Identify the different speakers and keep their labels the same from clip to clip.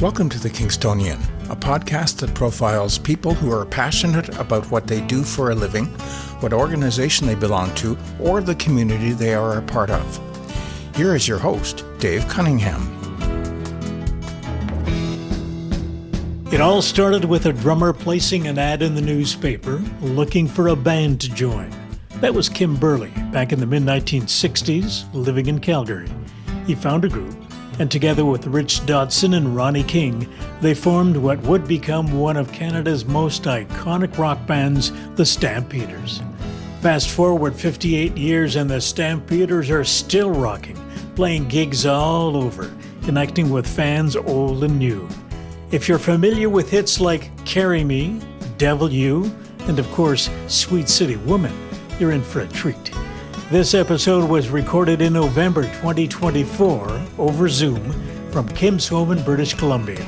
Speaker 1: Welcome to The Kingstonian, a podcast that profiles people who are passionate about what they do for a living, what organization they belong to, or the community they are a part of. Here is your host, Dave Cunningham.
Speaker 2: It all started with a drummer placing an ad in the newspaper looking for a band to join. That was Kim Berly, back in the mid-1960s, living in Calgary. He found a group, and together with Rich Dodson and Ronnie King, they formed what would become one of Canada's most iconic rock bands, the Stampeders. Fast forward 58 years and the Stampeders are still rocking, playing gigs all over, connecting with fans old and new. If you're familiar with hits like Carry Me, Devil You, and of course, Sweet City Woman, you're in for a treat. This episode was recorded in November 2024 over Zoom from Kim's home in British Columbia.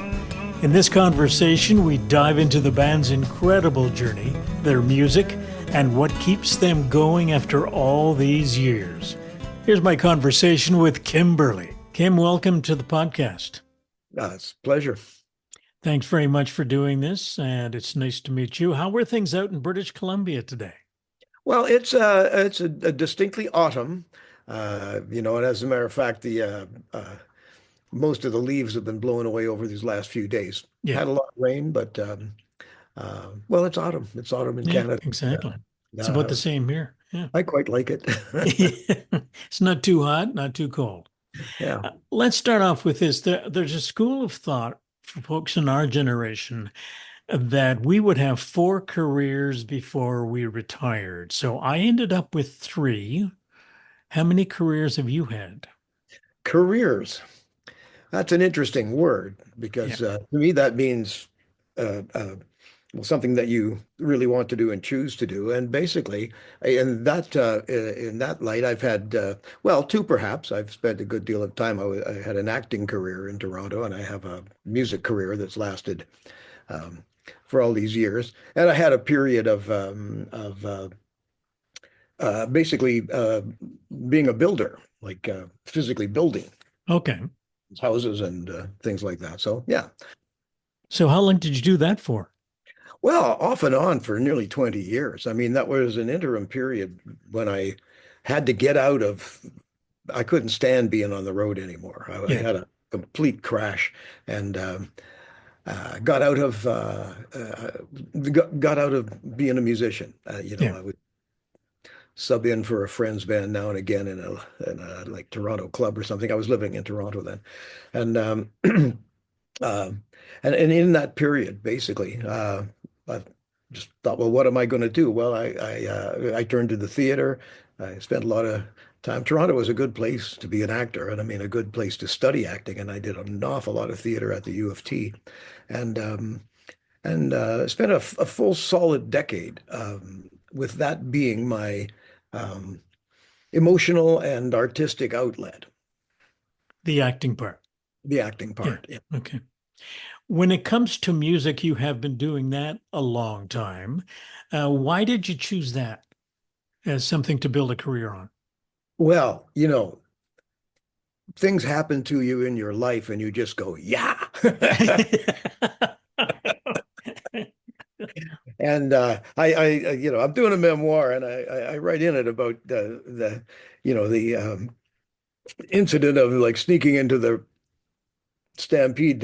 Speaker 2: In this conversation, we dive into the band's incredible journey, their music, and what keeps them going after all these years. Here's my conversation with Kim Berly. Kim, welcome to the podcast.
Speaker 3: It's a pleasure.
Speaker 2: Thanks very much for doing this, and it's nice to meet you. How were things out in British Columbia today?
Speaker 3: Well, it's a distinctly autumn, and as a matter of fact, the most of the leaves have been blown away over these last few days.
Speaker 2: Yeah.
Speaker 3: Had a lot of rain, but it's autumn. It's autumn in Canada.
Speaker 2: Exactly. It's about the same here. Yeah.
Speaker 3: I quite like it.
Speaker 2: It's not too hot, not too cold.
Speaker 3: Yeah.
Speaker 2: Let's start off with this. There's a school of thought for folks in our generation that we would have 4 careers before we retired. So I ended up with 3. How many careers have you had?
Speaker 3: Careers. That's an interesting word because to me that means something that you really want to do and choose to do. And basically, in that light, I've had 2 perhaps. I've spent a good deal of time. I had an acting career in Toronto, and I have a music career that's lasted for all these years. And I had a period of basically being a builder, like physically building houses and things like that. So, yeah.
Speaker 2: So how long did you do that for?
Speaker 3: Well, off and on for nearly 20 years. I mean, that was an interim period when I had to get out of, I couldn't stand being on the road anymore. I had a complete crash and got out of being a musician. I would sub in for a friend's band now and again in a like Toronto club or something. I was living in Toronto then, and and in that period, basically, I just thought, well, what am I going to do? Well, I turned to the theater. I spent a lot of time. Toronto was a good place to be an actor, and I mean a good place to study acting. And I did an awful lot of theater at the U of T, and spent a full solid decade with that being my emotional and artistic outlet.
Speaker 2: The acting part.
Speaker 3: The acting part.
Speaker 2: Yeah. Okay. When it comes to music, you have been doing that a long time. Why did you choose that as something to build a career on?
Speaker 3: Well, things happen to you in your life and you just go, yeah. And I'm doing a memoir and I write in it about the incident of like sneaking into the Stampede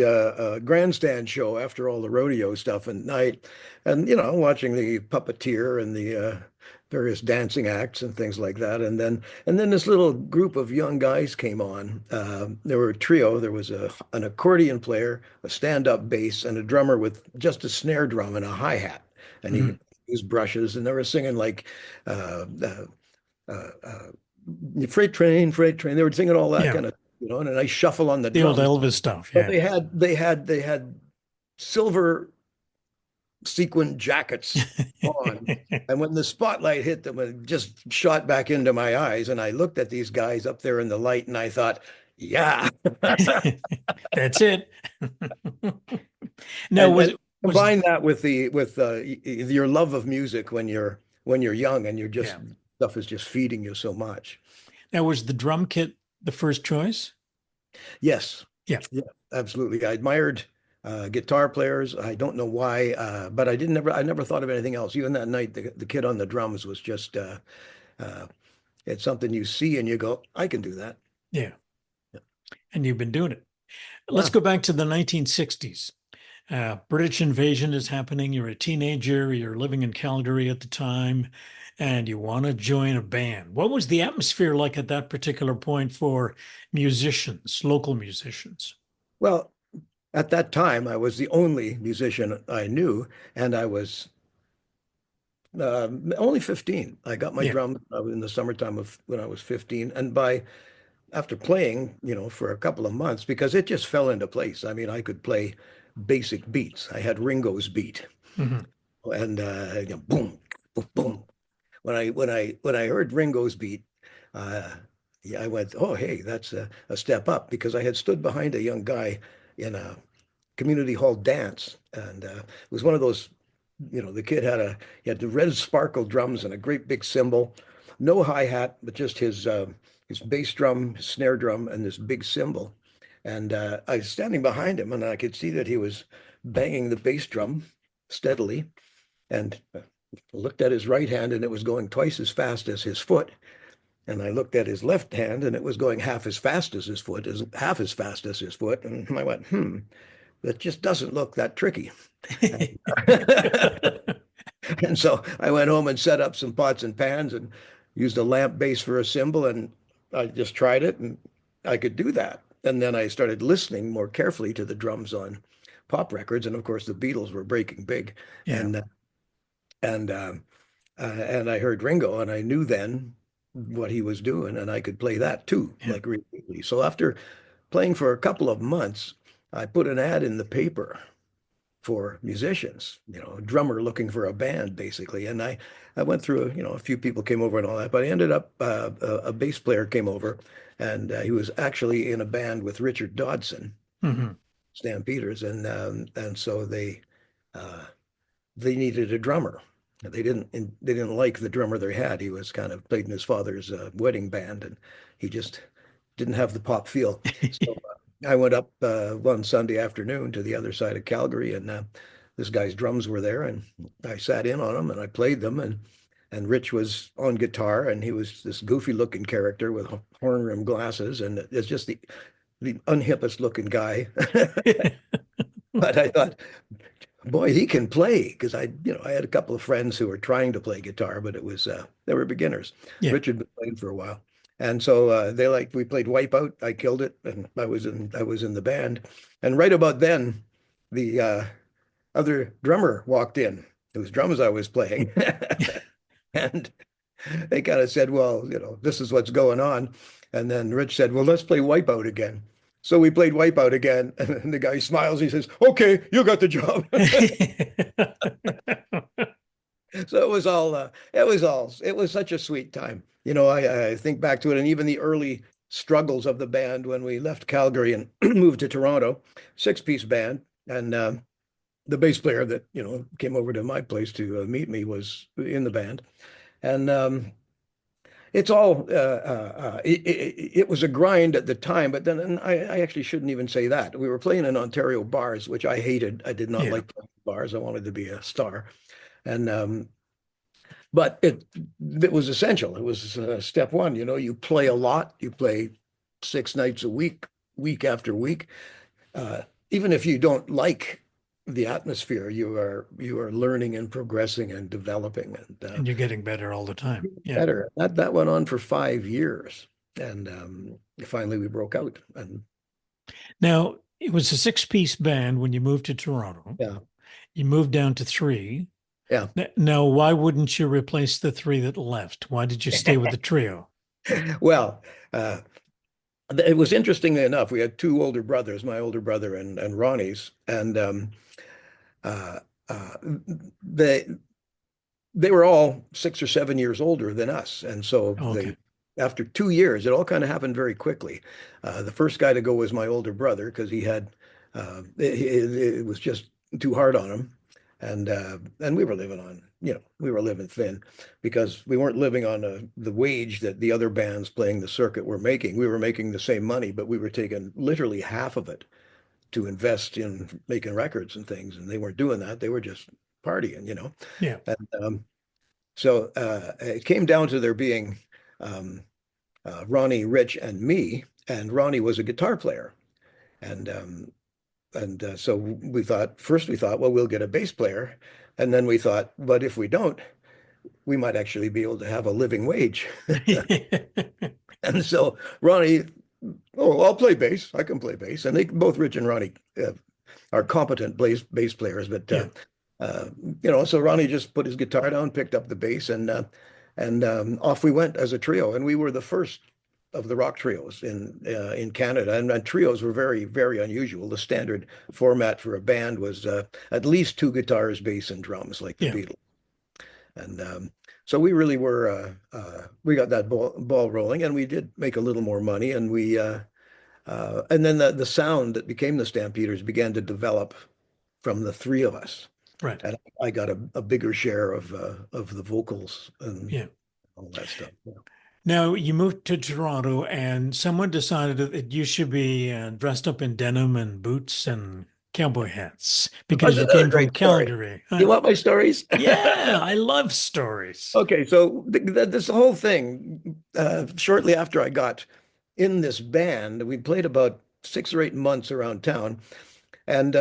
Speaker 3: grandstand show after all the rodeo stuff at night, and watching the puppeteer and the various dancing acts and things like that, and then this little group of young guys came on. There were a trio. There was an accordion player, a stand-up bass, and a drummer with just a snare drum and a hi-hat, and he could use brushes, and they were singing like freight train. They were singing all that kind of. And a nice shuffle on the drums.
Speaker 2: Old Elvis stuff. Yeah.
Speaker 3: But they had silver sequin jackets on, and when the spotlight hit them, it just shot back into my eyes. And I looked at these guys up there in the light, and I thought, "Yeah,
Speaker 2: that's it." Now,
Speaker 3: combine that with your love of music when you're young and you're just stuff is just feeding you so much.
Speaker 2: Now, was the drum kit the first choice?
Speaker 3: Yes.
Speaker 2: Yeah.
Speaker 3: Yeah, absolutely. I admired guitar players. I don't know why, but I never thought of anything else. Even that night, the kid on the drums was just uh, it's something you see and you go, I can do that.
Speaker 2: Yeah. And you've been doing it. Let's
Speaker 3: Yeah.
Speaker 2: go back to the 1960s. British invasion is happening. You're a teenager. You're living in Calgary at the time, and you want to join a band. What was the atmosphere like at that particular point for musicians, local musicians?
Speaker 3: Well, at that time, I was the only musician I knew, and I was only 15. I got my
Speaker 2: Yeah.
Speaker 3: drums in the summertime of when I was 15, and by after playing, for a couple of months, because it just fell into place. I mean, I could play basic beats. I had Ringo's beat,
Speaker 2: Hmm.
Speaker 3: and boom, boom, boom. When I heard Ringo's beat, uh, yeah, I went, oh, hey, that's a step up because I had stood behind a young guy in a community hall dance, and it was one of those. The kid he had the red sparkle drums and a great big cymbal, no hi-hat, but just his bass drum, his snare drum, and this big cymbal. And I was standing behind him, and I could see that he was banging the bass drum steadily, and looked at his right hand, and it was going twice as fast as his foot. And I looked at his left hand, and it was going half as fast as his foot, half as fast as his foot. And I went, that just doesn't look that tricky. And so I went home and set up some pots and pans and used a lamp base for a cymbal, and I just tried it, and I could do that. And then I started listening more carefully to the drums on pop records, and of course the Beatles were breaking big,
Speaker 2: Yeah.
Speaker 3: and and um, and I heard Ringo, and I knew then what he was doing, and I could play that too,
Speaker 2: Yeah.
Speaker 3: like really easily. So after playing for a couple of months, I put an ad in the paper for musicians, a drummer looking for a band, basically. And I went through, a few people came over and all that, but I ended up, a bass player came over, and he was actually in a band with Richard Dodson,
Speaker 2: Hmm.
Speaker 3: Stampeders, and so they needed a drummer. They didn't like the drummer they had. He was kind of played in his father's wedding band, and he just didn't have the pop feel. So I went up one Sunday afternoon to the other side of Calgary, and this guy's drums were there, and I sat in on them and I played them, and Rich was on guitar, and he was this goofy looking character with horn rim glasses, and it's just the unhippest looking guy. But I thought, boy, he can play because I had a couple of friends who were trying to play guitar, but it was they were beginners.
Speaker 2: Yeah.
Speaker 3: Richard been playing for a while, and so we played Wipeout. I killed it, and I was in the band. And right about then, the other drummer walked in, whose drums I was playing, and they kind of said, "Well, this is what's going on." And then Rich said, "Well, let's play Wipeout again." So we played Wipeout again, and the guy smiles. He says, "Okay, you got the job." So it was such a sweet time. I think back to it, and even the early struggles of the band when we left Calgary and moved to Toronto, six-piece band, and the bass player that came over to my place to meet me was in the band, and it's all it was a grind at the time, but then and I actually shouldn't even say that. We were playing in Ontario bars, which I hated. I did not
Speaker 2: Yeah.
Speaker 3: like playing bars. I wanted to be a star, and but it was essential. It was step one. You play a lot. You play 6 nights a week, week after week. Uh, Even if you don't like the atmosphere, you are learning and progressing and developing and
Speaker 2: And you're getting better all the time. Yeah.
Speaker 3: better. That went on for 5 years, and finally we broke out. And
Speaker 2: Now, it was a six-piece band when you moved to Toronto.
Speaker 3: yeah,
Speaker 2: You moved down to three.
Speaker 3: yeah.
Speaker 2: Now, why wouldn't you replace the three that left? Why did you stay with the trio?
Speaker 3: Well, it was interesting enough. We had two older brothers, my older brother and Ronnie's, and uh, uh, they they were all 6 or 7 years older than us, and so
Speaker 2: Okay.
Speaker 3: after 2 years, it all kind of happened very quickly. The first guy to go was my older brother because he had it was just too hard on him, and we were living thin because we weren't living on the wage that the other bands playing the circuit were making. We were making the same money, but we were taking literally half of it to invest in making records and things, and they weren't doing that. They were just partying, you know.
Speaker 2: Yeah.
Speaker 3: And so it came down to there being Ronnie, Rich, and me, and Ronnie was a guitar player, and so we thought, well, we'll get a bass player, and then we thought, but if we don't, we might actually be able to have a living wage. And so Ronnie, oh, I'll play bass. I can play bass, and they both Rich and Ronnie are competent bass players. But
Speaker 2: Yeah.
Speaker 3: So Ronnie just put his guitar down, picked up the bass, and off we went as a trio. And we were the first of the rock trios in Canada, and trios were very, very unusual. The standard format for a band was at least two guitars, bass, and drums, like the
Speaker 2: Yeah.
Speaker 3: Beatles. And so we really were we got that ball rolling, and we did make a little more money, and and then the sound that became the Stampeders began to develop from the three of us.
Speaker 2: Right.
Speaker 3: And I got a bigger share of the vocals and
Speaker 2: Yeah.
Speaker 3: all that stuff. Yeah.
Speaker 2: Now you moved to Toronto, and someone decided that you should be dressed up in denim and boots and cowboy hats because
Speaker 3: That's
Speaker 2: you
Speaker 3: another
Speaker 2: came from
Speaker 3: great story.
Speaker 2: Calgary.
Speaker 3: You want my stories?
Speaker 2: Yeah, I love stories.
Speaker 3: Okay, so this whole thing, shortly after I got in this band, we played about 6 or 8 months around town, and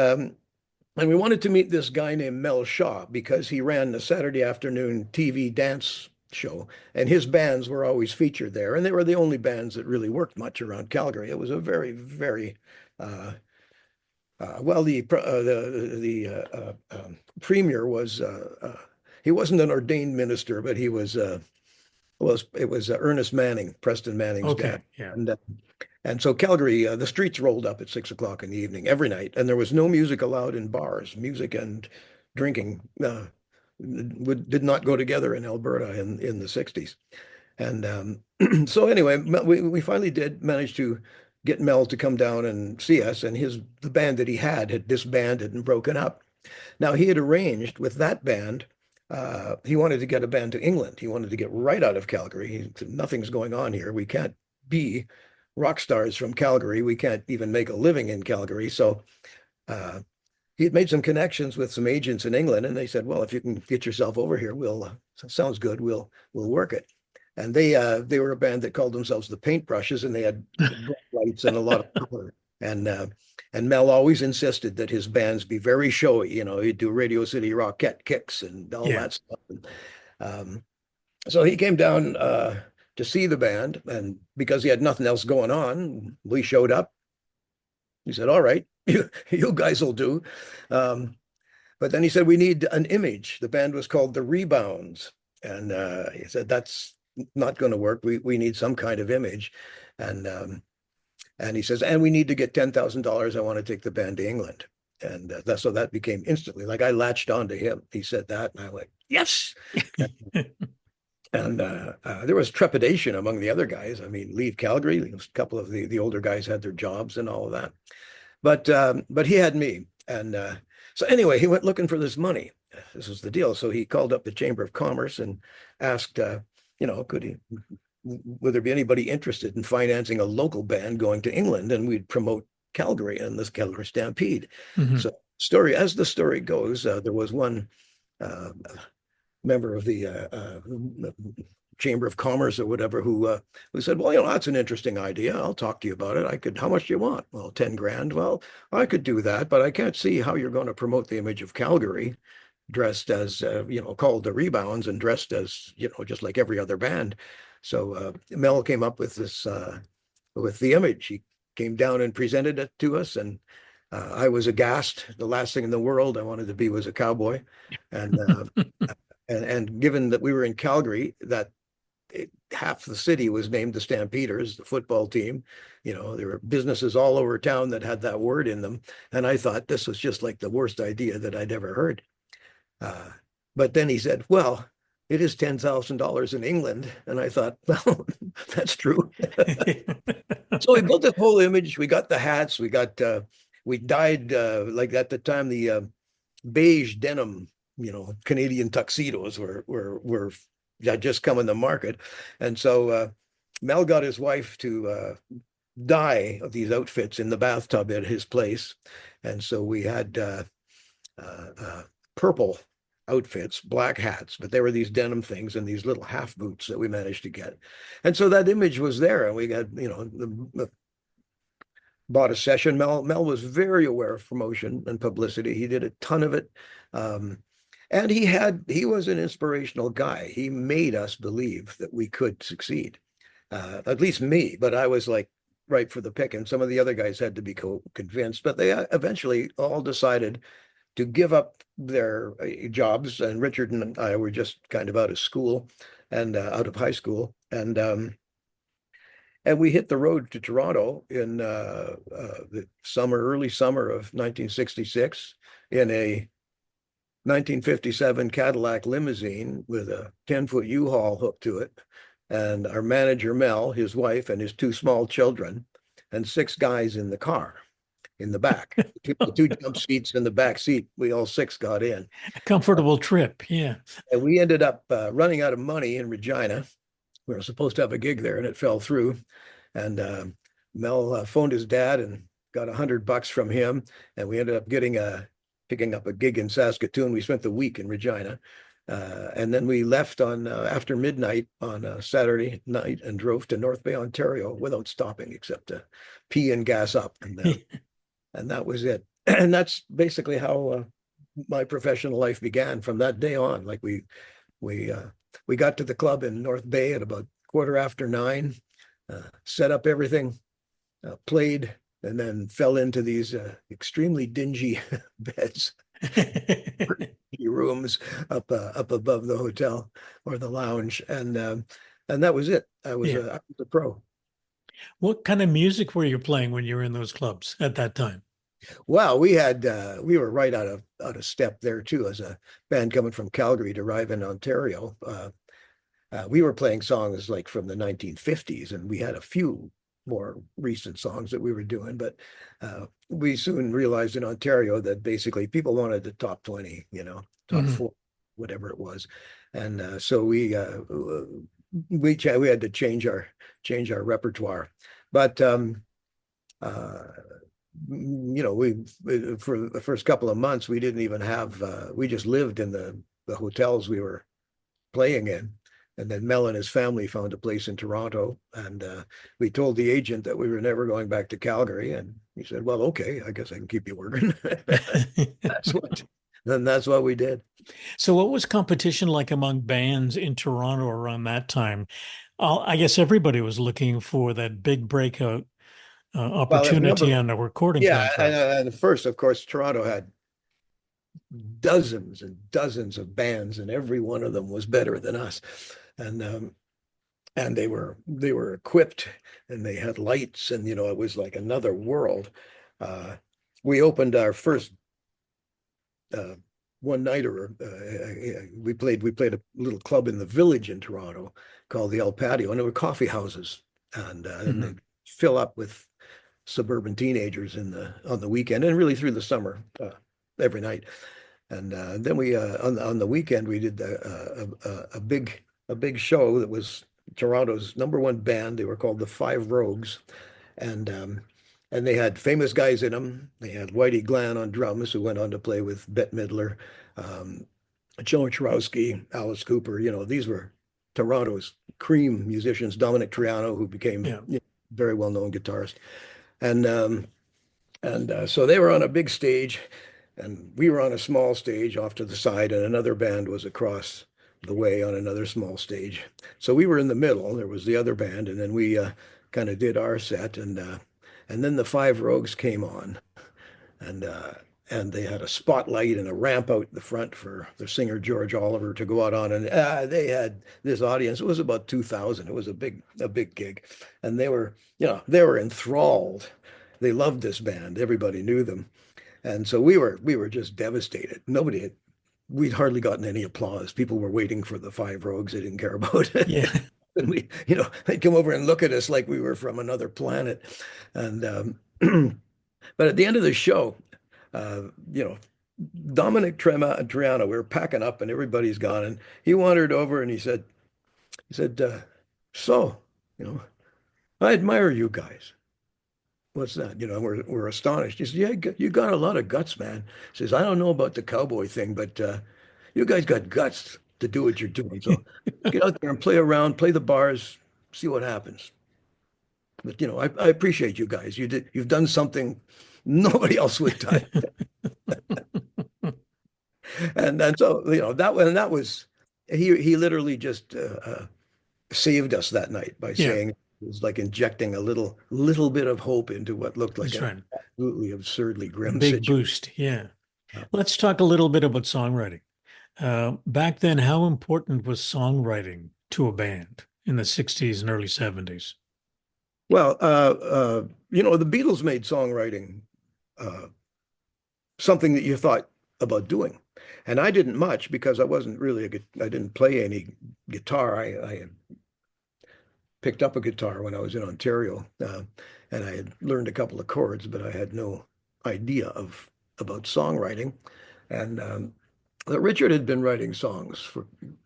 Speaker 3: we wanted to meet this guy named Mel Shaw because he ran the Saturday afternoon TV dance show, and his bands were always featured there, and they were the only bands that really worked much around Calgary. It was a very, very well, the premier was he wasn't an ordained minister, but he was it was Ernest Manning, Preston Manning's dad.
Speaker 2: Yeah.
Speaker 3: And so Calgary, the streets rolled up at 6 o'clock in the evening every night, and there was no music allowed in bars. Music and drinking did not go together in Alberta in the 60s. And so anyway, we finally did manage to get Mel to come down and see us, and the band that he had disbanded and broken up. Now he had arranged with that band. He wanted to get a band to England. He wanted to get right out of Calgary. He said, nothing's going on here. We can't be rock stars from Calgary. We can't even make a living in Calgary. So he had made some connections with some agents in England, and they said, well, if you can get yourself over here, sounds good. We'll work it. And they were a band that called themselves the Paintbrushes, and they had lights and a lot of color. And Mel always insisted that his bands be very showy. You know, he'd do Radio City Rockette kicks and all that stuff. And, so he came down to see the band, and because he had nothing else going on, we showed up. He said, all right, you guys will do. But then he said, we need an image. The band was called The Rebounds. And he said, that's not going to work. We need some kind of image. And he says, and we need to get $10,000. I want to take the band to England. And so that became instantly, like I latched onto him. He said that, and I went, yes. And there was trepidation among the other guys. I mean, leave Calgary. A couple of the older guys had their jobs and all of that. But he had me. And so anyway, he went looking for this money. This was the deal. So he called up the Chamber of Commerce and asked, would there be anybody interested in financing a local band going to England, and we'd promote Calgary and this Calgary Stampede.
Speaker 2: Mm-hmm.
Speaker 3: So as the story goes, there was one member of the Chamber of Commerce or whatever who said, well, that's an interesting idea. I'll talk to you about it. How much do you want? Well, 10 grand. Well, I could do that, but I can't see how you're going to promote the image of Calgary dressed as, called the Rebounds and dressed as, just like every other band. So Mel came up with this, with the image. He came down and presented it to us, and I was aghast. The last thing in the world I wanted to be was a cowboy. And and given that we were in Calgary, half the city was named the Stampeders, the football team. There were businesses all over town that had that word in them. And I thought this was just like the worst idea that I'd ever heard. But then he said, well, it is $10,000 in England. And I thought, well, that's true. So we built this whole image. We got the hats. We dyed, like at the time, the beige denim, Canadian tuxedos were had just come in the market. And so Mel got his wife to dye of these outfits in the bathtub at his place. And so we had purple outfits, black hats, but they were these denim things and these little half boots that we managed to get. And so that image was there, and we got, bought a session. Mel was very aware of promotion and publicity. He did a ton of it. Um, and he was an inspirational guy. He made us believe that we could succeed. At least me, but I was like right for the pick, and some of the other guys had to be convinced, but they eventually all decided to give up their jobs. And Richard and I were just kind of out of school and out of high school, and we hit the road to Toronto in the early summer of 1966 in a 1957 Cadillac limousine with a 10-foot U-Haul hooked to it. And our manager, Mel, his wife, and his two small children, and six guys in the car in the back. The two jump seats in the back seat. We all six got in.
Speaker 2: A comfortable trip. Yeah.
Speaker 3: And we ended up running out of money in Regina. We were supposed to have a gig there, and it fell through. And Mel phoned his dad and got $100 from him, and we ended up picking up a gig in Saskatoon. We spent the week in Regina, and then we left on after midnight on a Saturday night and drove to North Bay, Ontario, without stopping except to pee and gas up, and that was it. And that's basically how my professional life began from that day on. Like we got to the club in North Bay at about 9:15, set up everything, played, and then fell into these extremely dingy beds, rooms up above the hotel or the lounge, and that was it. I was a pro.
Speaker 2: What kind of music were you playing when you were in those clubs at that time?
Speaker 3: Well, we were right out of step there too, as a band coming from Calgary to arrive in Ontario. We were playing songs like from the 1950s, and we had a few more recent songs that we were doing, but we soon realized in Ontario that basically people wanted the top 20, top four, whatever it was. And so we had to change our repertoire. But we for the first couple of months we didn't even have we just lived in the hotels we were playing in. And then Mel and his family found a place in Toronto, and we told the agent that we were never going back to Calgary, and he said, "Well, okay, I guess I can keep you working." That's what we did.
Speaker 2: So, what was competition like among bands in Toronto around that time? I guess everybody was looking for that big breakout opportunity on a recording contract.
Speaker 3: And first, of course, Toronto had dozens and dozens of bands, and every one of them was better than us. And they were equipped, and they had lights, and it was like another world. We opened our first one nighter. We played a little club in the Village in Toronto called the El Patio, and there were coffee houses, and they fill up with suburban teenagers on the weekend, and really through the summer, every night. And then we on the weekend we did a big show that was Toronto's #1 band. They were called the Five Rogues, and they had famous guys in them. They had Whitey Glenn on drums, who went on to play with Bette Midler, Joe Chorowski, Alice Cooper. These were Toronto's cream musicians. Dominic Triano, who became very well-known guitarist, and so they were on a big stage, and we were on a small stage off to the side, and another band was across the way on another small stage. So we were in the middle. There was the other band, and then we kind of did our set, and then the Five Rogues came on, and they had a spotlight and a ramp out the front for the singer George Oliver to go out on, and they had this audience. It was about 2,000. It was a big gig, and they were enthralled. They loved this band. Everybody knew them, and so we were just devastated. We'd hardly gotten any applause. People were waiting for the Five Rogues. They didn't care about it.
Speaker 2: Yeah.
Speaker 3: And they'd come over and look at us like we were from another planet. And but at the end of the show, Dominic Triano, we were packing up and everybody's gone, and he wandered over and he said, so, I admire you guys. what's that? We're astonished. He says, yeah, you got a lot of guts, man. He says, I don't know about the cowboy thing, but you guys got guts to do what you're doing. So get out there and play around, play the bars, see what happens. But I appreciate you guys. You've done something nobody else would touch. And so that was he literally just saved us that night by
Speaker 2: Yeah,
Speaker 3: saying it was like injecting a little bit of hope into what looked like
Speaker 2: that's
Speaker 3: an
Speaker 2: right.
Speaker 3: absolutely absurdly
Speaker 2: A
Speaker 3: grim
Speaker 2: big
Speaker 3: situation.
Speaker 2: boost. Yeah. Let's talk a little bit about songwriting. Back then, how important was songwriting to a band in the 60s and early 70s?
Speaker 3: Well, the Beatles made songwriting uh, something that you thought about doing. And I didn't much because I wasn't really I didn't play any guitar. I had picked up a guitar when I was in Ontario, and I had learned a couple of chords, but I had no idea of about songwriting. And Richard had been writing songs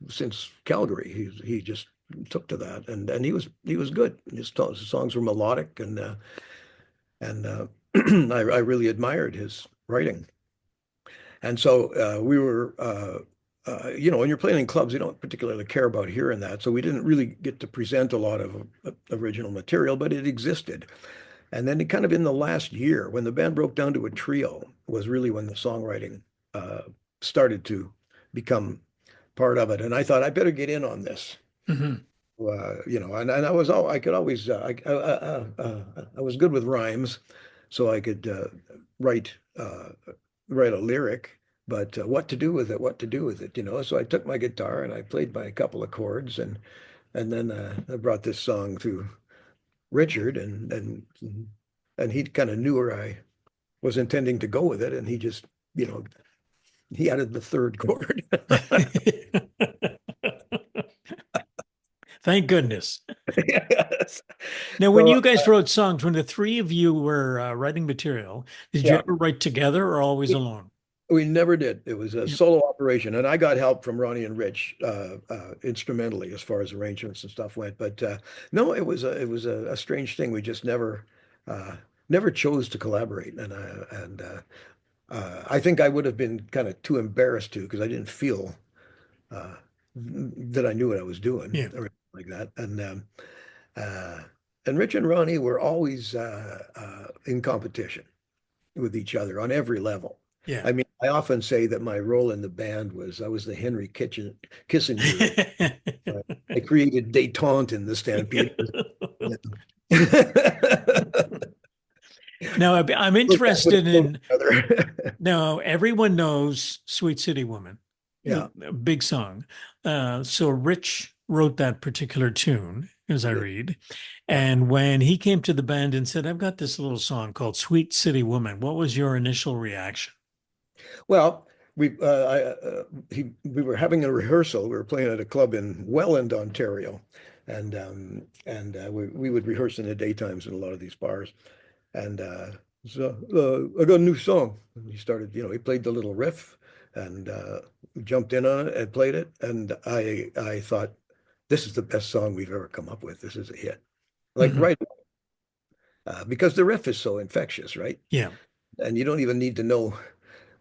Speaker 3: since Calgary. He just took to that, and he was good. His songs were melodic, and I really admired his writing. And so we were, when you're playing in clubs, you don't particularly care about hearing that. So we didn't really get to present a lot of original material, but it existed. And then kind of in the last year, when the band broke down to a trio, was really when the songwriting uh, started to become part of it. And I thought I better get in on this.
Speaker 2: Hmm.
Speaker 3: And I could always I was good with rhymes, so I could write write a lyric, but what to do with it. So I took my guitar and I played by a couple of chords, and then I brought this song to Richard, and he kind of knew where I was intending to go with it, and he just you know he added the third chord.
Speaker 2: Thank goodness.
Speaker 3: Yes.
Speaker 2: Now, when
Speaker 3: So
Speaker 2: you guys wrote songs, when the three of you were writing material, did you
Speaker 3: yeah,
Speaker 2: ever write together or always alone?
Speaker 3: we never did. It was a
Speaker 2: Yeah.
Speaker 3: solo operation, and I got help from Ronnie and Rich instrumentally as far as arrangements and stuff went. But no, it was a strange thing. We just never chose to collaborate, and I think I would have been kind of too embarrassed to because I didn't feel uh, that I knew what I was doing
Speaker 2: Yeah.
Speaker 3: or anything like that. Uh, and Rich and Ronnie were always in competition with each other on every level.
Speaker 2: Yeah.
Speaker 3: I mean, I often say that my role in the band was I was the Henry Kissinger. I created détente in the Stampeders.
Speaker 2: Now, I'm
Speaker 3: Put
Speaker 2: interested
Speaker 3: us
Speaker 2: in,
Speaker 3: together.
Speaker 2: now, everyone knows Sweet City Woman,
Speaker 3: Yeah.
Speaker 2: a big song. So Rich wrote that particular tune, as I read.
Speaker 3: Yeah.
Speaker 2: And when he came to the band and said, I've got this little song called Sweet City Woman, what was your initial reaction?
Speaker 3: Well, we were having a rehearsal. We were playing at a club in Welland, Ontario, and we would rehearse in the daytimes in a lot of these bars. And I got a new song. And he started, he played the little riff, and we jumped in on it and played it. And I thought, this is the best song we've ever come up with. This is a hit, like
Speaker 2: Mhm.
Speaker 3: right, because the riff is so infectious, right?
Speaker 2: Yeah.
Speaker 3: And you don't even need to know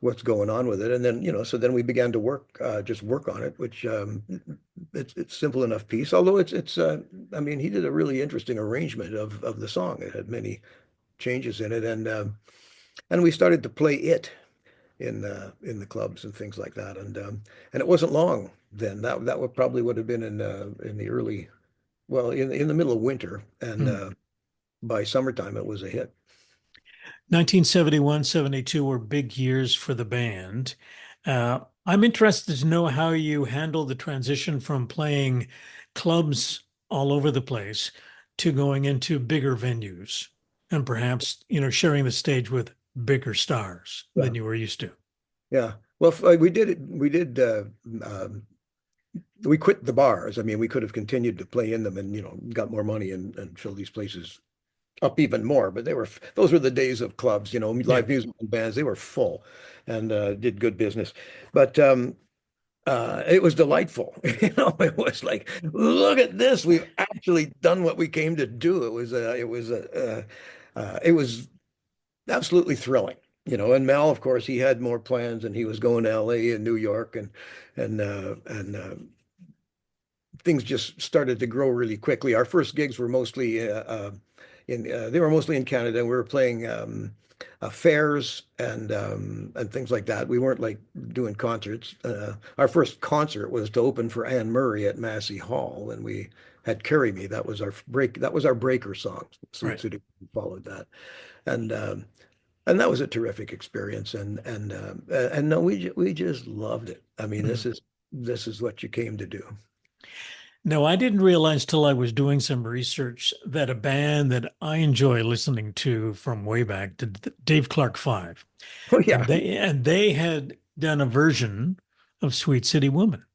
Speaker 3: what's going on with it. And then, so then we began to just work on it, which it's simple enough piece. Although I mean, he did a really interesting arrangement of the song. It had many changes in it, and we started to play it in the clubs and things like that. And it wasn't long then. That would have been in the early, well, in the middle of winter, and
Speaker 2: Mm.
Speaker 3: by summertime it was a hit.
Speaker 2: 1971, 72 were big years for the band. I'm interested to know how you handled the transition from playing clubs all over the place to going into bigger venues and perhaps, sharing the stage with bigger stars
Speaker 3: Yeah,
Speaker 2: than you were used to.
Speaker 3: yeah. Well, we did it. Um, we quit the bars. I mean, we could have continued to play in them and got more money and fill these places up even more. But those were the days of clubs.
Speaker 2: Yeah.
Speaker 3: Live music bands. They were full and did good business. But it was delightful. It was like, look at this. We've actually done what we came to do. It was it was absolutely thrilling, And Mel, of course, he had more plans, and he was going to LA and New York, and things just started to grow really quickly. Our first gigs were mostly they were mostly in Canada, and we were playing fairs and things like that. We weren't like doing concerts. Our first concert was to open for Anne Murray at Massey Hall, and we had "Carry Me." That was our break. That was our breaker song. Sweet
Speaker 2: Right.
Speaker 3: City followed that, and and that was a terrific experience. And no, we just loved it. I mean,
Speaker 2: Mhm.
Speaker 3: this is what you came to do.
Speaker 2: No, I didn't realize till I was doing some research that a band that I enjoy listening to from way back, the Dave Clark Five,
Speaker 3: Oh
Speaker 2: and
Speaker 3: yeah,
Speaker 2: they had done a version of Sweet City Woman.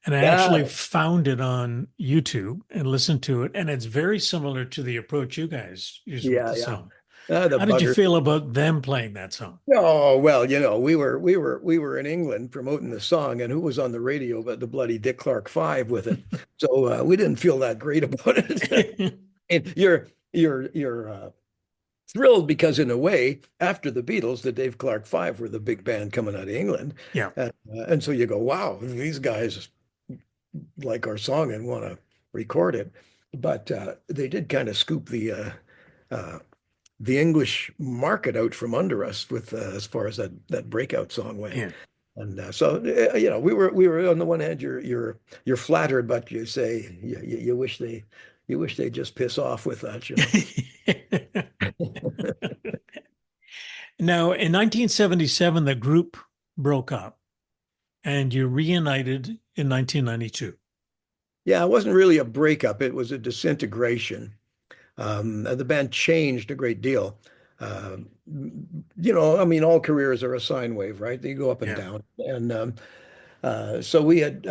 Speaker 2: And I
Speaker 3: yeah,
Speaker 2: actually found it on YouTube and listened to it, and it's very similar to the approach you guys use with
Speaker 3: yeah,
Speaker 2: the
Speaker 3: yeah.
Speaker 2: song.
Speaker 3: The
Speaker 2: How did you
Speaker 3: bugger.
Speaker 2: feel about them playing that song?
Speaker 3: Oh well, we were in England promoting the song, and who was on the radio but the bloody Dick Clark Five with it. So we didn't feel that great about it. And you're thrilled because in a way, after the Beatles, the Dave Clark Five were the big band coming out of England,
Speaker 2: Yeah.
Speaker 3: and so you go, wow, these guys like our song and want to record it. But they did kind of scoop uh, the English market out from under us with as far as that breakout song went.
Speaker 2: Yeah.
Speaker 3: And so we were on the one hand you're flattered, but you say you wish they just piss off with that.
Speaker 2: Now, in 1977, the group broke up and you reunited in 1992.
Speaker 3: Yeah, it wasn't really a breakup; it was a disintegration. The band changed a great deal. I mean, all careers are a sine wave, right? They go up and
Speaker 2: Yeah.
Speaker 3: down. And so we had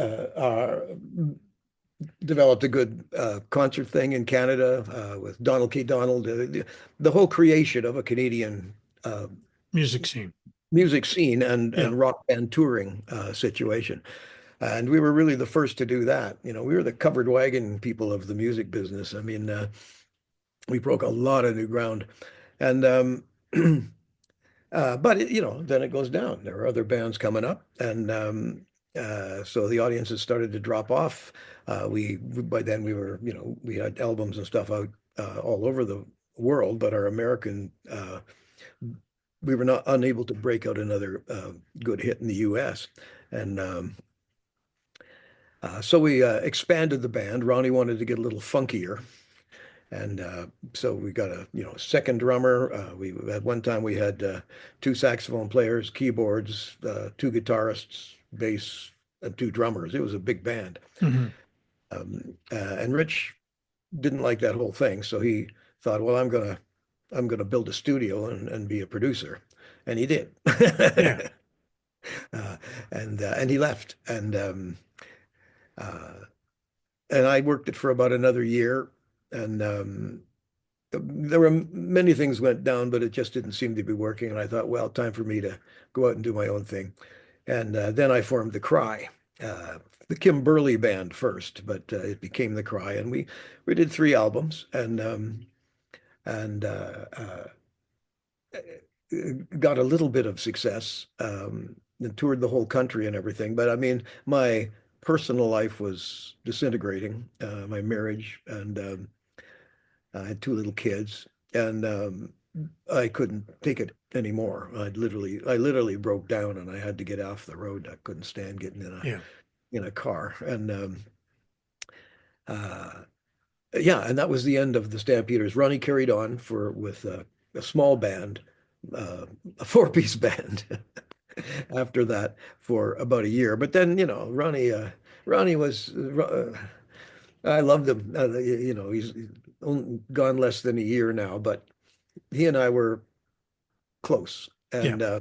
Speaker 3: developed a good concert thing in Canada with Donald K. Donald, the whole creation of a Canadian uh,
Speaker 2: Music scene.
Speaker 3: music scene
Speaker 2: Yeah.
Speaker 3: and rock band touring situation. And we were really the first to do that. We were the covered wagon people of the music business. I mean, we broke a lot of new ground. And but then it goes down. There are other bands coming up, and so the audiences started to drop off. By then we had albums and stuff out all over the world, but our American we were not unable to break out another good hit in the U.S. And so we expanded the band. Ronnie wanted to get a little funkier. And so we got a second drummer. We at one time we had two saxophone players, keyboards, two guitarists, bass, and two drummers. It was a big band.
Speaker 2: Mhm.
Speaker 3: And Rich didn't like that whole thing, so he thought, well, I'm gonna build a studio and be a producer, and he did.
Speaker 2: Yeah.
Speaker 3: uh, and he left, uh, and I worked it for about another year, and there were many things went down, but it just didn't seem to be working. And I thought, well, time for me to go out and do my own thing. And then I formed the Cry, the Kim Berly band first, but it became the Cry, and we did three albums and got a little bit of success and toured the whole country and everything. But I mean, my personal life was disintegrating, my marriage, and I had two little kids, and I couldn't take it anymore. I literally broke down, and I had to get off the road. I couldn't stand getting
Speaker 2: Yeah.
Speaker 3: in a car, and uh, yeah, and that was the end of the Stampeders. Ronnie carried on with a small band, a four-piece band, after that for about a year. But then, Ronnie was. I loved him. He's only gone less than a year now, but he and I were close,
Speaker 2: Yeah.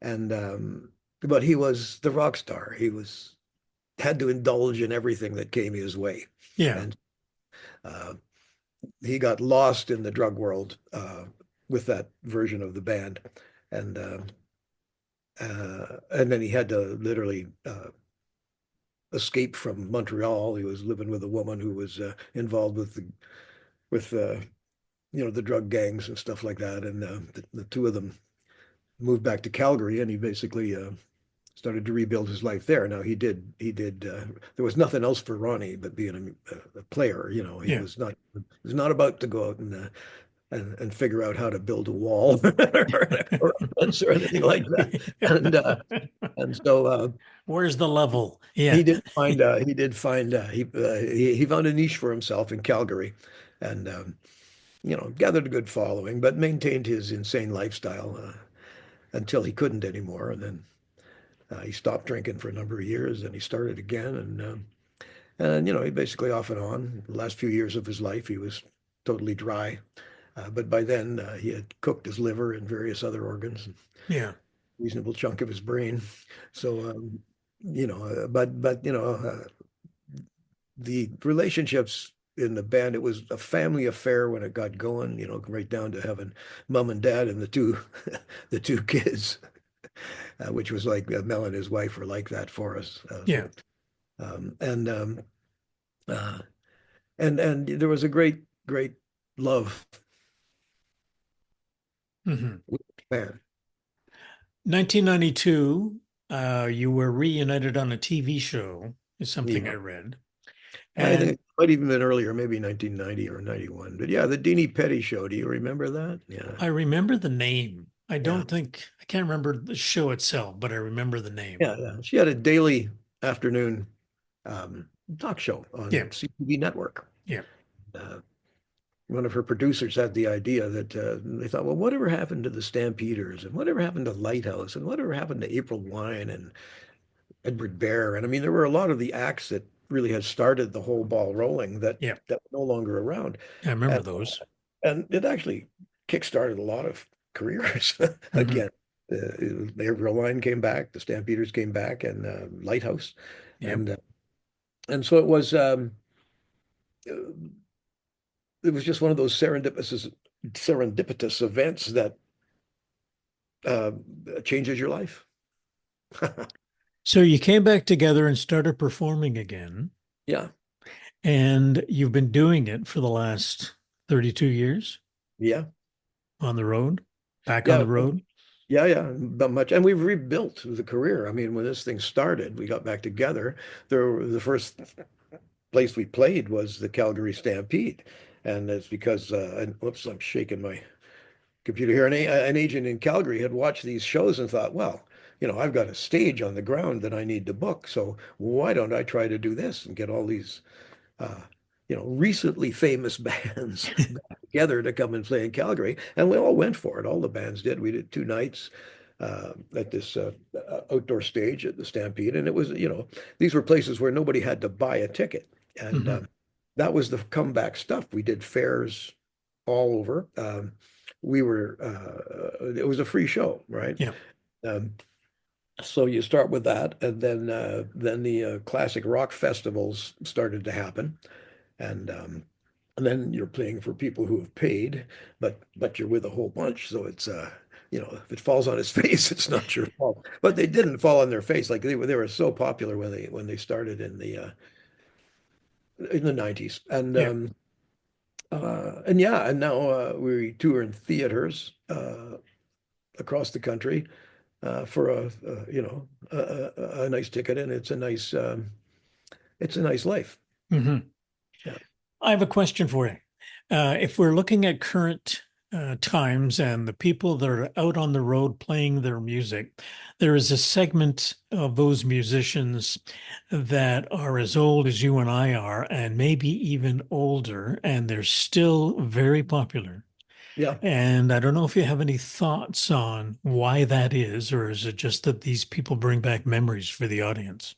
Speaker 3: and but he was the rock star. He was had to indulge in everything that came his way,
Speaker 2: Yeah.
Speaker 3: and uh, he got lost in the drug world with that version of the band, and and then he had to literally escape from Montreal. He was living with a woman who was involved with the drug gangs and stuff like that. And the two of them moved back to Calgary, and he basically started to rebuild his life there. Now he did. There was nothing else for Ronnie but being a player. He
Speaker 2: Yeah.
Speaker 3: was not about to go out and figure out how to build a wall or a fence or anything like that. And so
Speaker 2: Where's the level?
Speaker 3: he
Speaker 2: Yeah.
Speaker 3: did find he found a niche for himself in Calgary, and gathered a good following, but maintained his insane lifestyle until he couldn't anymore, and then he stopped drinking for a number of years, and he started again, and he basically off and on. The last few years of his life, he was totally dry, but by then he had cooked his liver and various other organs, and
Speaker 2: Yeah.
Speaker 3: a reasonable chunk of his brain. So, but the relationships in the band, it was a family affair when it got going, right down to having mom and dad and the two the two kids, which was like Mel and his wife were like that for us.
Speaker 2: Yeah.
Speaker 3: Um, and um, uh, and there was a great love
Speaker 2: Hmm.
Speaker 3: with the band.
Speaker 2: 1992, you were reunited on a TV show, is something I
Speaker 3: Yeah,
Speaker 2: read.
Speaker 3: I think
Speaker 2: And
Speaker 3: it might even been earlier, maybe 1990 or 91. But yeah, the Deanie Petty show. Do you remember that? Yeah,
Speaker 2: I remember the name.
Speaker 3: yeah,
Speaker 2: I can't remember the show itself, but I remember the name.
Speaker 3: yeah. She had a daily afternoon um, talk show
Speaker 2: Yeah.
Speaker 3: on CTV network.
Speaker 2: Yeah.
Speaker 3: Uh, One of her producers had the idea that they thought, well, whatever happened to the Stampeders, and whatever happened to Lighthouse, and whatever happened to April Wine and Edward Bear? And I mean, there were a lot of the acts that really had started the whole ball rolling
Speaker 2: Yeah.
Speaker 3: that were no longer around.
Speaker 2: I remember
Speaker 3: And
Speaker 2: those.
Speaker 3: it actually kickstarted a lot of careers
Speaker 2: Hmm.
Speaker 3: again. April Wine came back, the Stampeders came back, and Lighthouse,
Speaker 2: Yep.
Speaker 3: and uh, and so it was just one of those serendipitous events that uh, changes your life.
Speaker 2: So you came back together and started performing again,
Speaker 3: Yeah,
Speaker 2: and you've been doing it for the last 32 years
Speaker 3: yeah,
Speaker 2: on the road, back on
Speaker 3: yeah,
Speaker 2: the road.
Speaker 3: yeah, but much. And we've rebuilt the career. I mean, when this thing started, we got back together. The first place we played was the Calgary Stampede, and it's because and whoops, I'm shaking my computer here. An agent in Calgary had watched these shows and thought, well, I've got a stage on the ground that I need to book, so why don't I try to do this and get all these uh, recently famous bands back together to come and play in Calgary? And we all went for it. All the bands did. We did 2 nights at this outdoor stage at the Stampede, and it was, these were places where nobody had to buy a ticket, and
Speaker 2: Hmm.
Speaker 3: that was the comeback stuff. We did fairs all over. It was a free show, right?
Speaker 2: Yeah.
Speaker 3: Um, so you start with that, and then the classic rock festivals started to happen, and then you're playing for people who have paid, but you're with a whole bunch, so it's if it falls on his face, it's not your fault. But they didn't fall on their face. Like they were so popular when they started in the 90s,
Speaker 2: Yeah.
Speaker 3: and yeah, and now we tour in theaters across the country for a nice ticket, and it's a nice life.
Speaker 2: Hmm.
Speaker 3: Yeah,
Speaker 2: I have a question for you. If we're looking at current times and the people that are out on the road playing their music, there is a segment of those musicians that are as old as you and I are, and maybe even older, and they're still very popular.
Speaker 3: yeah.
Speaker 2: And I don't know if you have any thoughts on why that is, or is it just that these people bring back memories for the audience?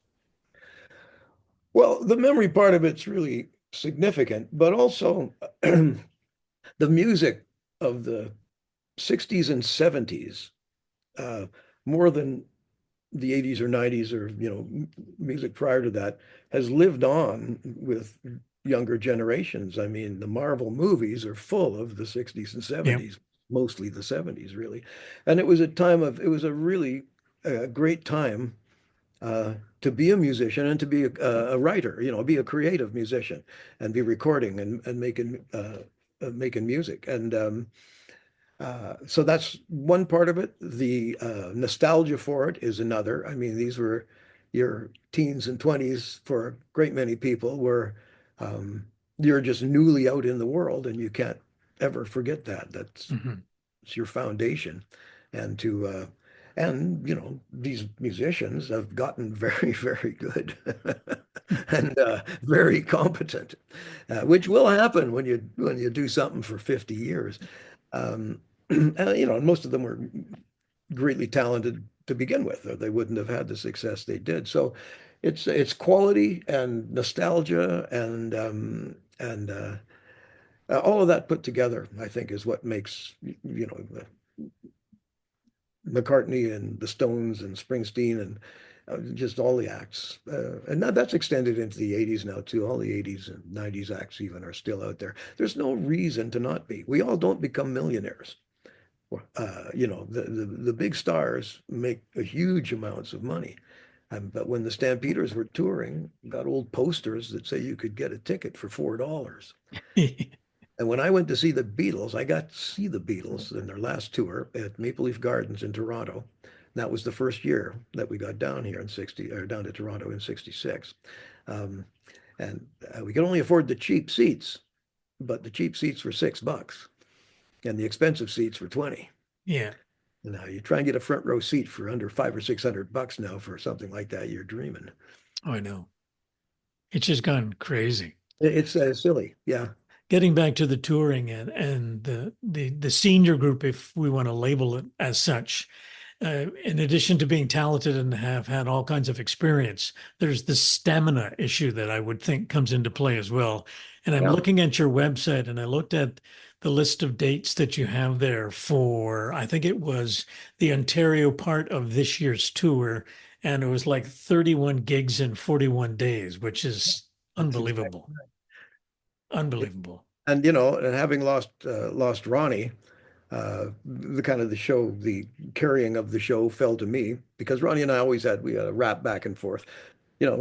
Speaker 3: Well, the memory part of it's really significant, but also the music of the 60s and 70s, uh, more than the 80s or 90s or music prior to that, has lived on with younger generations. I mean, the Marvel movies are full of the 60s and
Speaker 2: Yeah.
Speaker 3: 70s, mostly the 70s, really. And it was a really great time uh, to be a musician and to be a writer, be a creative musician and be recording and making making music. And so that's one part of it. The nostalgia for it is another. I mean, these were your teens and 20s for a great many people where um, you're just newly out in the world and you can't ever forget that. That's
Speaker 2: Hmm.
Speaker 3: it's your foundation. And to and you know, these musicians have gotten very, very good and very competent, which will happen when you do something for 50 years. You know, most of them were greatly talented to begin with, or they wouldn't have had the success they did. So it's quality and nostalgia and all of that put together, I think, is what makes, you know, McCartney and the Stones and Springsteen and just all the acts. And that's extended into the 80s now too. All the 80s and 90s acts even are still out there. There's no reason to not be. We all don't become millionaires. You know, the big stars make a huge amounts of money. But when the Stampeders were touring, got old posters that say you could get a ticket for $4. And when I went to see the Beatles, I got to see the Beatles in their last tour at Maple Leaf Gardens in Toronto. That was the first year that we got down here in 60, or down to Toronto in 66. Um, and we could only afford the cheap seats, but the cheap seats were $6 and the expensive seats were 20.
Speaker 2: Yeah,
Speaker 3: Now you try and get a front row seat for under 500 or 600 bucks now for something like that, you're dreaming.
Speaker 2: oh, I know. It's just gone crazy.
Speaker 3: It's silly. Yeah.
Speaker 2: Getting back to the touring and the senior group, if we want to label it as such, in addition to being talented and have had all kinds of experience, there's the stamina issue that I would think comes into play as well. And I'm
Speaker 3: Yeah.
Speaker 2: looking at your website and I looked at the list of dates that you have there for, I think it was the Ontario part of this year's tour, and it was like 31 gigs in 41 days, which is
Speaker 3: That's exactly.
Speaker 2: unbelievable. Unbelievable.
Speaker 3: And you know, and having lost Ronnie, the kind of the show, the carrying of the show fell to me because Ronnie and I always had we had a rap back and forth. You know,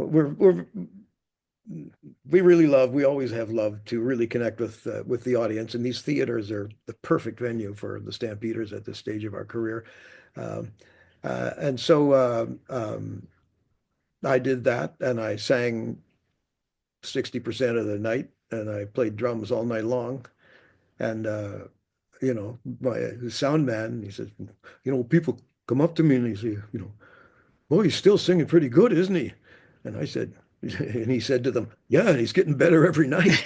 Speaker 3: we really love, we always have loved to really connect with the audience, and these theaters are the perfect venue for the Stampeders at this stage of our career. Um, and so I did that, and I sang 60% of the night, and I played drums all night long. And you know, my sound man, he says, you know, people come up to me and they say, you know, well, he's still singing pretty good, isn't he? And I said, and he said to them, yeah, and he's getting better every night.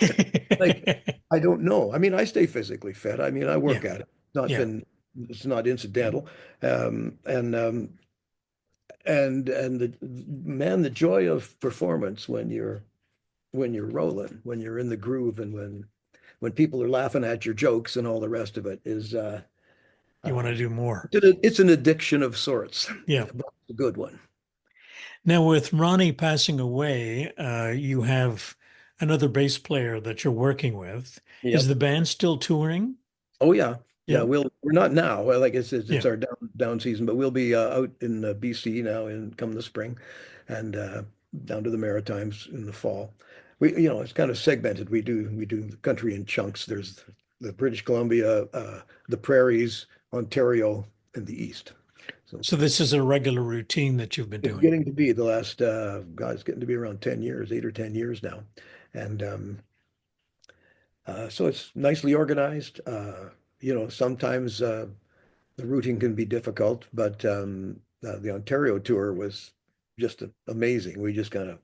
Speaker 3: Like, I don't know. I mean, I stay physically fit. I mean, I
Speaker 2: Yeah,
Speaker 3: work at it. Not
Speaker 2: yeah.
Speaker 3: been, it's not incidental. Um, and um, and the man, the joy of performance when you're rolling, when you're in the groove, and when people are laughing at your jokes and all the rest of it is
Speaker 2: You want
Speaker 3: uh,
Speaker 2: to do more.
Speaker 3: it's an addiction of sorts,
Speaker 2: Yeah.
Speaker 3: but a good one.
Speaker 2: Now, with Ronnie passing away, you have another bass player that you're working with. Is
Speaker 3: Yep.
Speaker 2: the band still touring?
Speaker 3: Oh yeah. Yeah,
Speaker 2: Yeah.
Speaker 3: we're not now. Well, like I said, it's
Speaker 2: Yeah.
Speaker 3: our down season, but we'll be out in BC now in come the spring, and down to the Maritimes in the fall. We, you know, it's kind of segmented. We do the country in chunks. There's the British Columbia, the prairies, Ontario, and the east. So
Speaker 2: So this is a regular routine that you've been
Speaker 3: it's
Speaker 2: doing.
Speaker 3: getting to be the last, God, it's getting to be around 10 years, 8 or 10 years now. And so it's nicely organized. You know, sometimes the routing can be difficult, but the Ontario tour was just amazing. We just kind of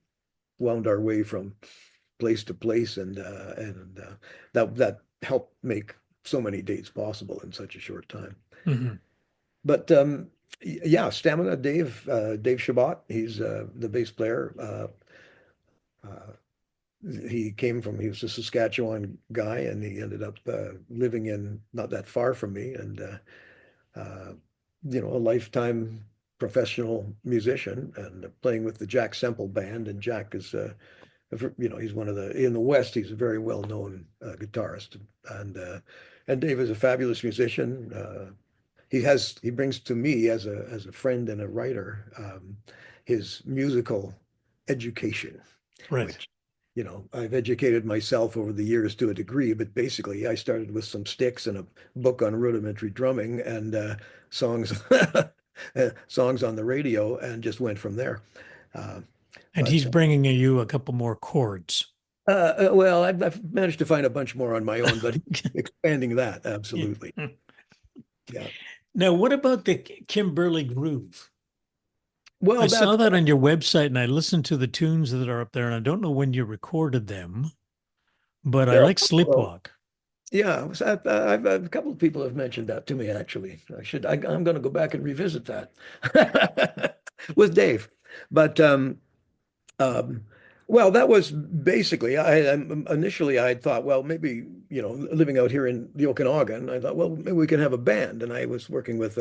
Speaker 3: wound our way from place to place, and that helped make so many dates possible in such a short time.
Speaker 2: Hmm.
Speaker 3: But yeah, Stamina, Dave Shabbat, he's the bass player. Uh, he was a Saskatchewan guy, and he ended up living in not that far from me, and uh, you know, a lifetime professional musician and playing with the Jack Semple band. And Jack is, you know, he's one of the in the West. He's a very well known guitarist, and Dave is a fabulous musician. He brings to me as a friend and a writer his musical education,
Speaker 2: Right.
Speaker 3: which I've educated myself over the years to a degree, but basically I started with some sticks and a book on rudimentary drumming and songs songs on the radio and just went from there. Uh,
Speaker 2: And
Speaker 3: but
Speaker 2: he's bringing you a couple more chords.
Speaker 3: well, I've managed to find a bunch more on my own, but expanding that, absolutely. Yeah.
Speaker 2: Now, what about the Kim Berly groove?
Speaker 3: Well,
Speaker 2: I saw that on your website and I listened to the tunes that are up there, and I don't know when you recorded them, but I like Sleepwalk.
Speaker 3: Yeah, I've a couple of people have mentioned that to me, actually. I'm going to go back and revisit that with Dave. But well, that was basically, initially I thought, well, maybe, living out here in the Okanagan, I thought, well, maybe we can have a band. And I was working with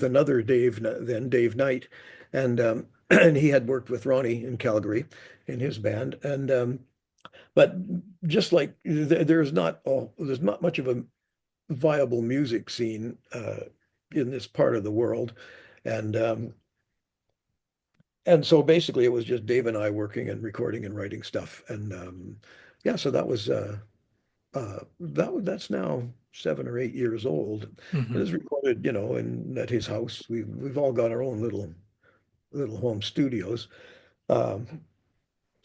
Speaker 3: another Dave, then Dave Knight, and and he had worked with Ronnie in Calgary in his band. And but just like there's not much of a viable music scene in this part of the world, and so basically it was just Dave and I working and recording and writing stuff, and yeah, so that was that's now 7 or 8 years old.
Speaker 2: Mhm.
Speaker 3: It was recorded, at his house. We've all got our own little home studios.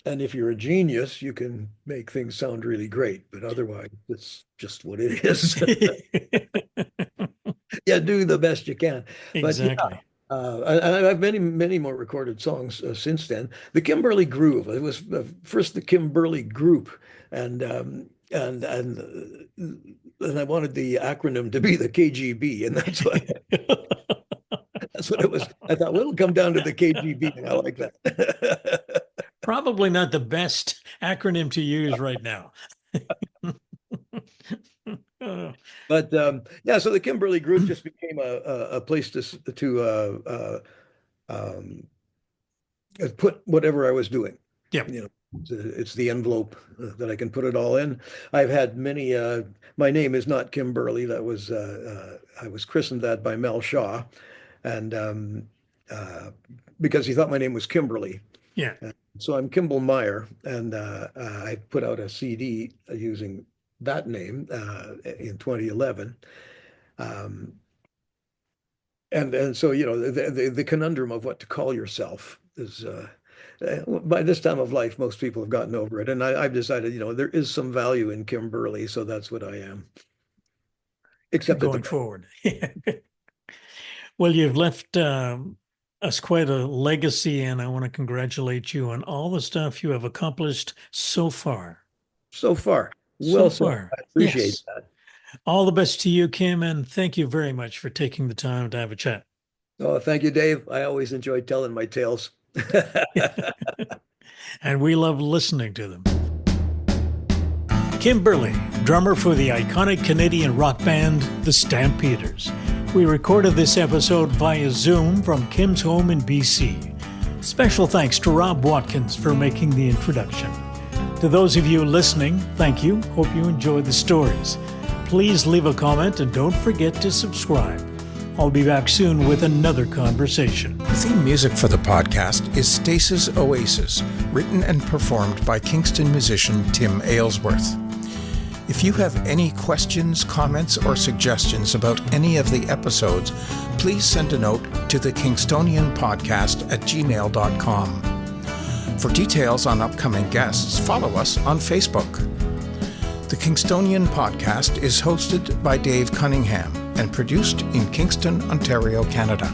Speaker 3: And if you're a genius, you can make things sound really great, but otherwise, it's just what it is. Yeah, do the best you can. But yeah,
Speaker 2: Exactly.
Speaker 3: I've many more recorded songs since then. The Kim Berly Groove. It was first the Kim Berly Group, and I wanted the acronym to be the KGB, and that's what it was. I thought, well, it'll come down to the KGB, and I like that.
Speaker 2: Probably not the best acronym to use right now.
Speaker 3: But yeah, so the Kim Berly Group just became a place to put whatever I was doing.
Speaker 2: Yep.
Speaker 3: It's the envelope that I can put it all in. I've had many. My name is not Kim Berly. That was I was christened that by Mel Shaw, and because he thought my name was Kimberly.
Speaker 2: Yeah.
Speaker 3: So I'm Kimball Meyer, and I put out a CD using that name in 2011. And so, the conundrum of what to call yourself is, by this time of life, most people have gotten over it. And I've decided, there is some value in Kim Berly, so that's what I am. Except
Speaker 2: going forward. Well, you've left us quite a legacy, and I want to congratulate you on all the stuff you have accomplished so far.
Speaker 3: So far.
Speaker 2: Well, so far.
Speaker 3: I appreciate that.
Speaker 2: All the best to you, Kim, and thank you very much for taking the time to have a chat.
Speaker 3: Oh, thank you, Dave. I always enjoy telling my tales.
Speaker 2: And we love listening to them. Kim Berly, drummer for the iconic Canadian rock band, the Stampeders. We recorded this episode via Zoom from Kim's home in BC. Special thanks to Rob Watkins for making the introduction. To those of you listening, thank you. Hope you enjoyed the stories. Please leave a comment and don't forget to subscribe. I'll be back soon with another conversation.
Speaker 1: The theme music for the podcast is Stace's Oasis, written and performed by Kingston musician Tim Aylesworth. If you have any questions, comments, or suggestions about any of the episodes, please send a note to the kingstonianpodcast@gmail.com. For details on upcoming guests, follow us on Facebook. The Kingstonian Podcast is hosted by Dave Cunningham and produced in Kingston, Ontario, Canada.